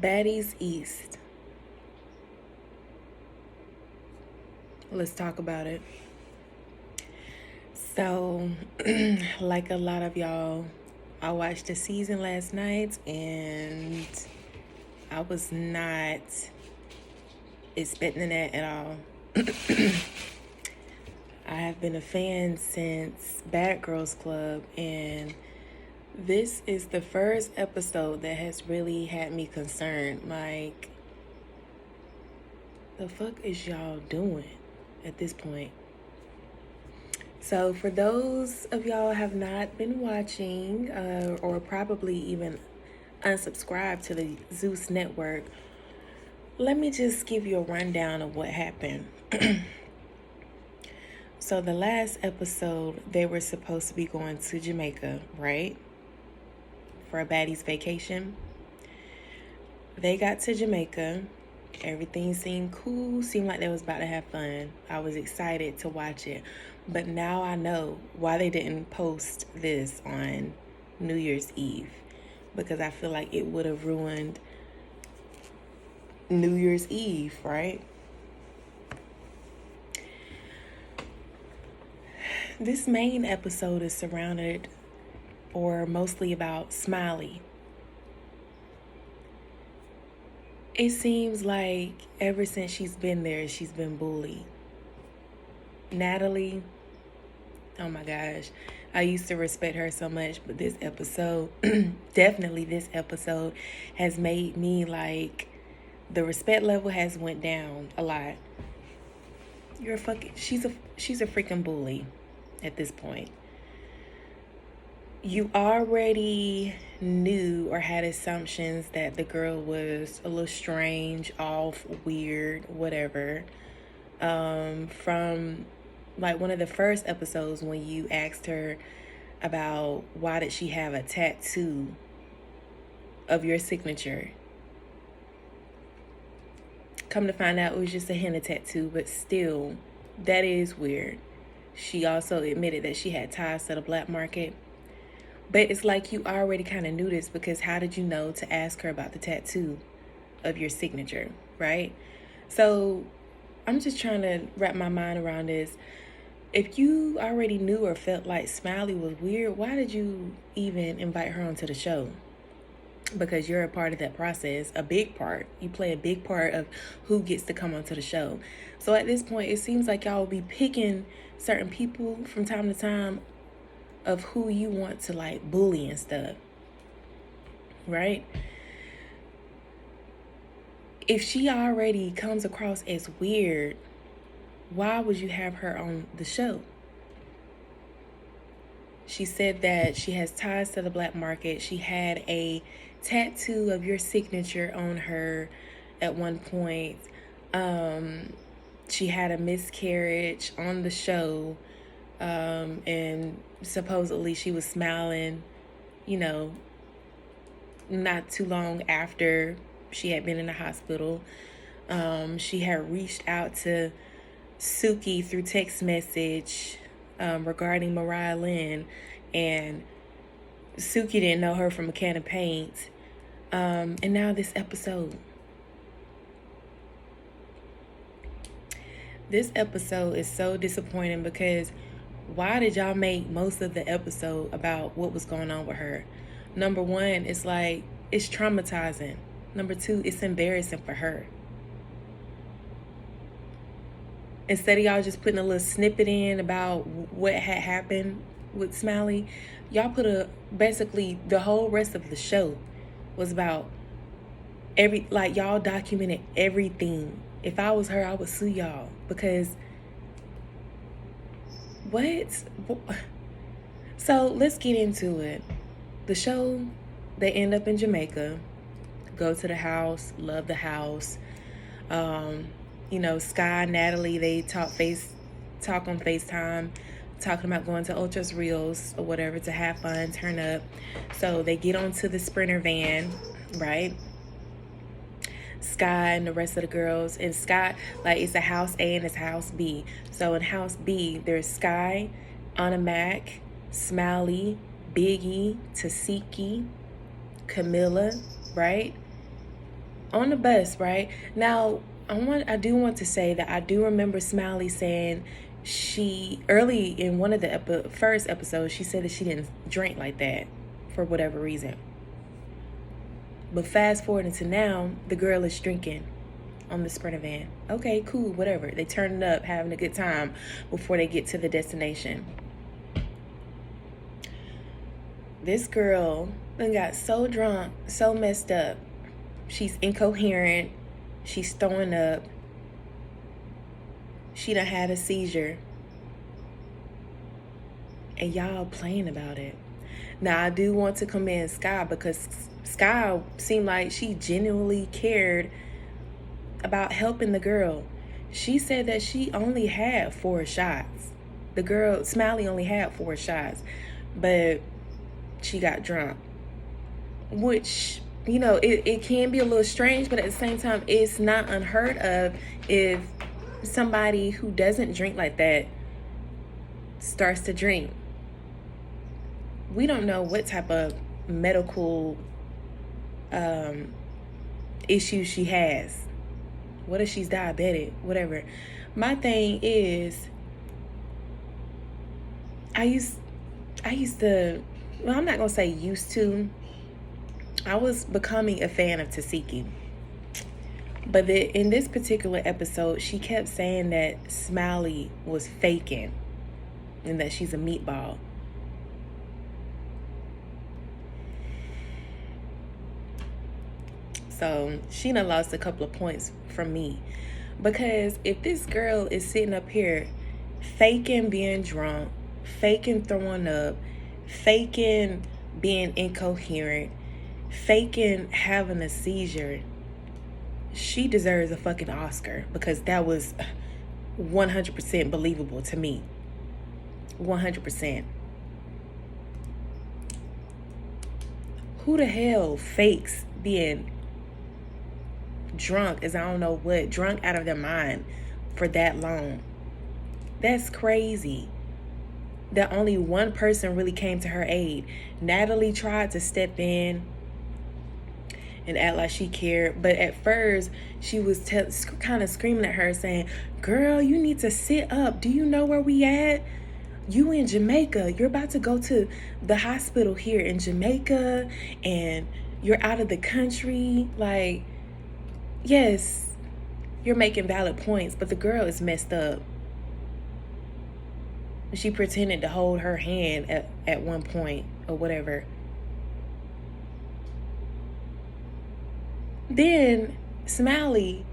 Baddies East. Let's talk about it. So, like a lot of y'all, I watched the season last night and I was not expecting that at all. I have been a fan since Bad Girls Club, and this is the first episode that has really had me concerned. Like, the fuck is y'all doing at this point? So for those of y'all have not been watching or probably even unsubscribed to the Zeus network, let me just give you a rundown of what happened. So the last episode, they were supposed to be going to Jamaica, right? For a baddies vacation. They got to Jamaica. Everything seemed cool. Seemed like they was about to have fun. I was excited to watch it. But now I know why they didn't post this on New Year's Eve. Because I feel like it would have ruined New Year's Eve, right? This main episode is surrounded or mostly about Smiley. It seems like ever since she's been there, she's been bullied. Natalie, oh my gosh, I used to respect her so much, but this episode, definitely this episode has made me like, the respect level has went down a lot. She's a freaking bully at this point. You already knew or had assumptions that the girl was a little strange, off, weird, whatever. From like one of the first episodes when you asked her about why did she have a tattoo of your signature. Come to find out it was just a henna tattoo, but still, that is weird. She also admitted that she had ties to the black market. But it's like you already kind of knew this, because how did you know to ask her about the tattoo of your signature, right? So I'm just trying to wrap my mind around this. If you already knew or felt like Smiley was weird, why did you even invite her onto the show? Because you're a part of that process, a big part. You play a big part of who gets to come onto the show. So at this point, it seems like y'all will be picking certain people from time to time of who you want to like bully and stuff, right? If she already comes across as weird, why would you have her on the show? She said that she has ties to the black market. She had a tattoo of your signature on her at one point. She had a miscarriage on the show. And supposedly she was smiling, not too long after she had been in the hospital. She had reached out to Suki through text message regarding Mariah Lynn, and Suki didn't know her from a can of paint. And now this episode. This episode is so disappointing because why did y'all make most of the episode about what was going on with her? Number one, it's like, it's traumatizing. Number two, it's embarrassing for her. Instead of y'all just putting a little snippet in about what had happened with Smiley, y'all put basically the whole rest of the show was about y'all documented everything. If I was her, I would sue y'all because what? So let's get into it. The show, they end up in Jamaica, go to the house, love the house. Sky, Natalie, they talk on FaceTime, talking about going to Ultra's Reels or whatever to have fun, turn up. So they get onto the Sprinter van, right? Sky and the rest of the girls. And Sky, it's a house A and it's house B. So in house B, there's Sky, Anna Mac, Smiley, Biggie, Tasiki, Camilla, right? on the bus, right? Now, I do want to say that I do remember Smiley saying she, early in one of the first episodes, she said that she didn't drink like that for whatever reason. But fast forward into now, the girl is drinking on the Sprinter van. Okay, cool, whatever. They turning up, having a good time before they get to the destination. This girl then got so drunk, so messed up. She's incoherent. She's throwing up. She done had a seizure. And y'all playing about it. Now, I do want to commend Sky, because Sky seemed like she genuinely cared about helping the girl. She said that she only had 4 shots. The girl, Smiley, only had 4 shots. But she got drunk. Which, you know, it can be a little strange, but at the same time, it's not unheard of if somebody who doesn't drink like that starts to drink. We don't know what type of medical issues she has. What if she's diabetic? Whatever. My thing is, I used to, well, I'm not gonna say used to. I was becoming a fan of Tasiki. But in this particular episode, she kept saying that Smiley was faking and that she's a meatball. So she done lost a couple of points from me. Because if this girl is sitting up here faking being drunk, faking throwing up, faking being incoherent, faking having a seizure, she deserves a fucking Oscar, because that was 100% believable to me. 100%. Who the hell fakes being drunk as I don't know what, drunk out of their mind for that long? That's crazy. That only one person really came to her aid. Natalie tried to step in and act like she cared, but at first she was kind of screaming at her, saying, "Girl, you need to sit up. Do you know where we at? You in Jamaica. You're about to go to the hospital here in Jamaica, and you're out of the country." Like, yes, you're making valid points, but the girl is messed up. She pretended to hold her hand at one point or whatever. Then Smiley,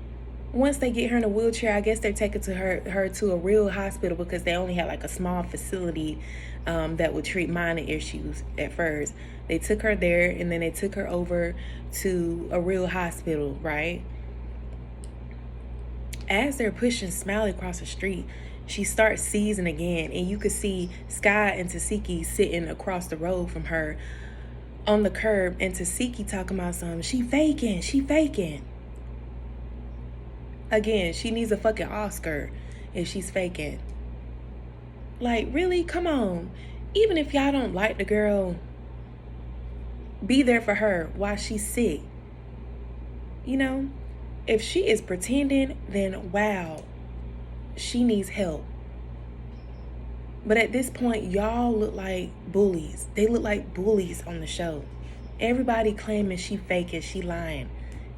once they get her in a wheelchair, I guess they're taking her to a real hospital, because they only had like a small facility that would treat minor issues at first. They took her there, and then they took her over to a real hospital, right? As they're pushing Smiley across the street, she starts seizing again, and you could see Sky and Tasiki sitting across the road from her on the curb, and Tasiki talking about something. She faking. Again, she needs a fucking Oscar if she's faking. Like, really? Come on. Even if y'all don't like the girl, be there for her while she's sick. You know? If she is pretending, then wow, she needs help. But at this point, y'all look like bullies. They look like bullies on the show. Everybody claiming she faking, she lying.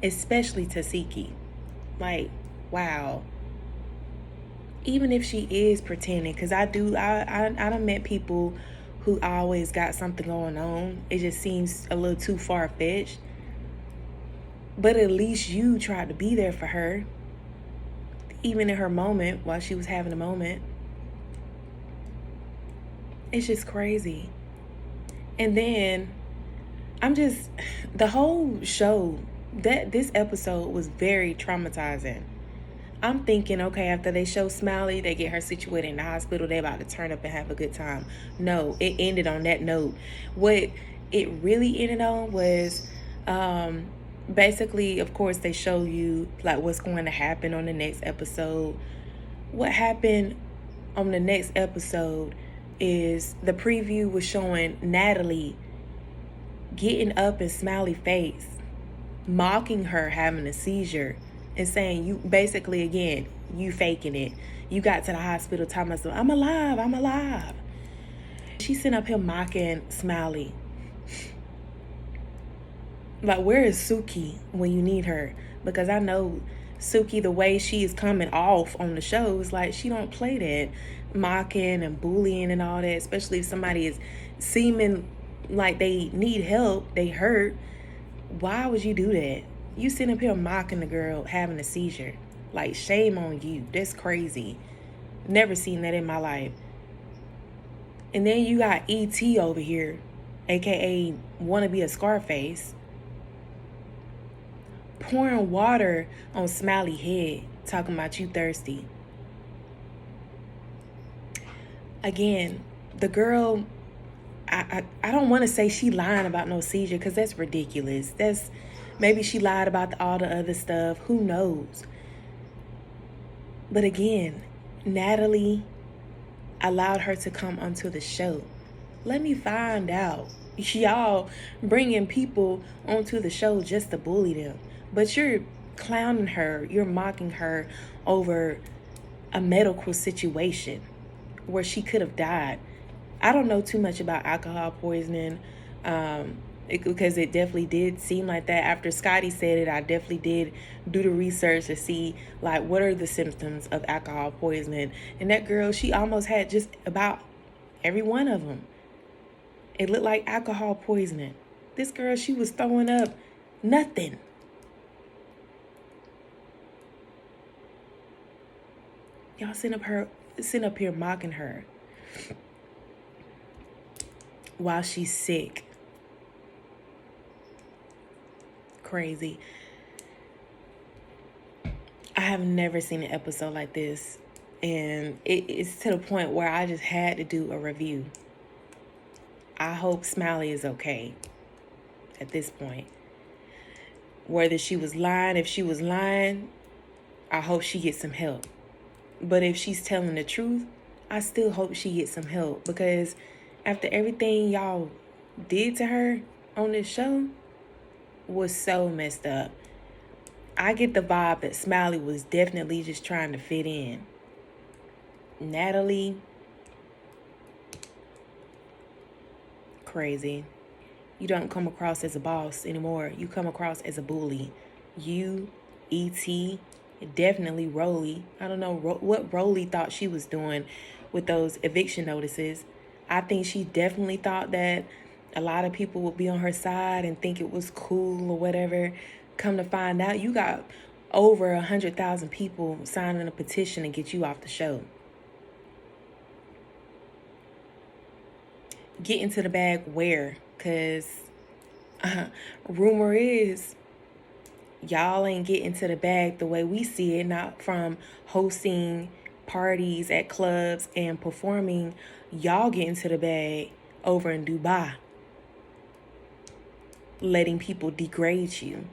Especially Tasiki. Like, wow. Even if she is pretending, because I done met people who always got something going on. It just seems a little too far-fetched. But at least you tried to be there for her, even in her moment, while she was having a moment. It's just crazy. And then the whole show, this episode was very traumatizing. I'm thinking, okay, after they show Smiley, they get her situated in the hospital, they about to turn up and have a good time. No, it ended on that note. What it really ended on was, basically, of course, they show you like what's going to happen on the next episode. What happened on the next episode is the preview was showing Natalie getting up in Smiley's face mocking her having a seizure and saying, you basically, again, you faking it. You got to the hospital talking about, I'm alive, I'm alive. She sent up here mocking Smiley. Like, where is Suki when you need her? Because I know Suki, the way she is coming off on the show, is like she don't play that mocking and bullying and all that, especially if somebody is seeming like they need help, they hurt. Why would you do that? You sitting up here mocking the girl having a seizure. Like, shame on you. That's crazy. Never seen that in my life. And then you got E.T. over here, aka wanna be a Scarface, pouring water on Smiley head, talking about you thirsty. Again, the girl, I don't want to say she lying about no seizure, because that's ridiculous. That's, maybe she lied about all the other stuff. Who knows? But again, Natalie allowed her to come onto the show. Let me find out. Y'all bringing people onto the show just to bully them. But you're clowning her. You're mocking her over a medical situation where she could have died. I don't know too much about alcohol poisoning, because it definitely did seem like that. After Scotty said it, I definitely did do the research to see, like, what are the symptoms of alcohol poisoning. And that girl, she almost had just about every one of them. It looked like alcohol poisoning. This girl, she was throwing up nothing. Y'all sitting up here mocking her while she's sick. Crazy. I have never seen an episode like this, and it's to the point where I just had to do a review. I hope Smiley is okay at this point. Whether she was lying, if she was lying, I hope she gets some help. But if she's telling the truth, I still hope she gets some help, because after everything y'all did to her on this show was so messed up. I get the vibe that Smiley was definitely just trying to fit in. Natalie, crazy. You don't come across as a boss anymore. You come across as a bully. You, E.T., definitely Rolly. I don't know what Rolly thought she was doing with those eviction notices. I think she definitely thought that a lot of people would be on her side and think it was cool or whatever. Come to find out, you got over 100,000 people signing a petition to get you off the show. Get into the bag where? Because rumor is y'all ain't getting to the bag the way we see it, not from hosting parties at clubs and performing. Y'all get into the bag over in Dubai, letting people degrade you.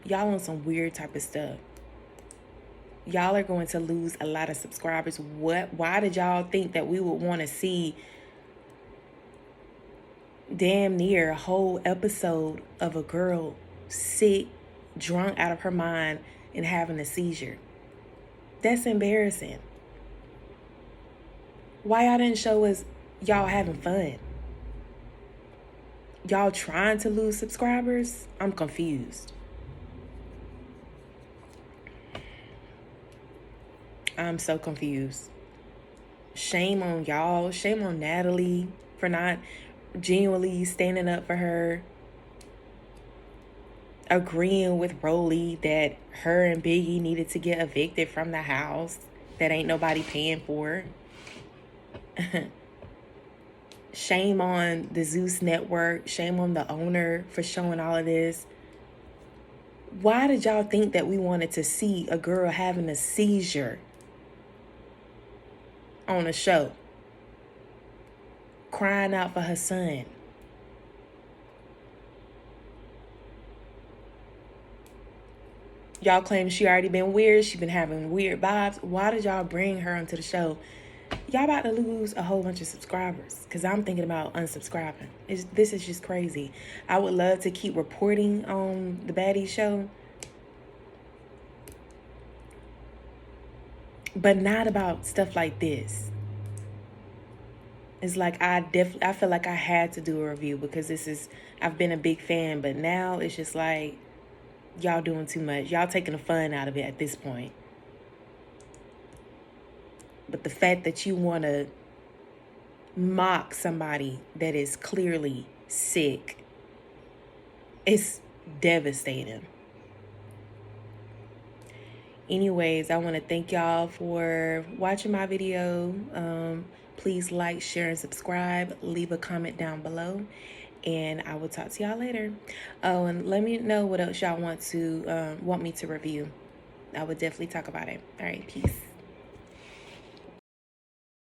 Y'all on some weird type of stuff. Y'all are going to lose a lot of subscribers. Why did y'all think that we would want to see damn near a whole episode of a girl sick, drunk out of her mind, and having a seizure? That's embarrassing. Why y'all didn't show us y'all having fun? Y'all trying to lose subscribers? I'm confused. I'm so confused. Shame on y'all. Shame on Natalie for not genuinely standing up for her. Agreeing with Rolly that her and Biggie needed to get evicted from the house that ain't nobody paying for. Shame on the Zeus network. Shame on the owner for showing all of this. Why did y'all think that we wanted to see a girl having a seizure on a show, crying out for her son? Y'all claim she already been weird. She been having weird vibes. Why did y'all bring her onto the show? y'all about to lose a whole bunch of subscribers because I'm thinking about unsubscribing. This is just crazy. I would love to keep reporting on the Baddies show, but not about stuff like this. It's like I feel like I had to do a review because I've been a big fan, but now it's just like y'all doing too much. Y'all taking the fun out of it at this point. But the fact that you want to mock somebody that is clearly sick, it's devastating. Anyways, I want to thank y'all for watching my video. Please like, share, and subscribe. Leave a comment down below, and I will talk to y'all later. Oh, and let me know what else y'all want me to review. I would definitely talk about it. All right, peace.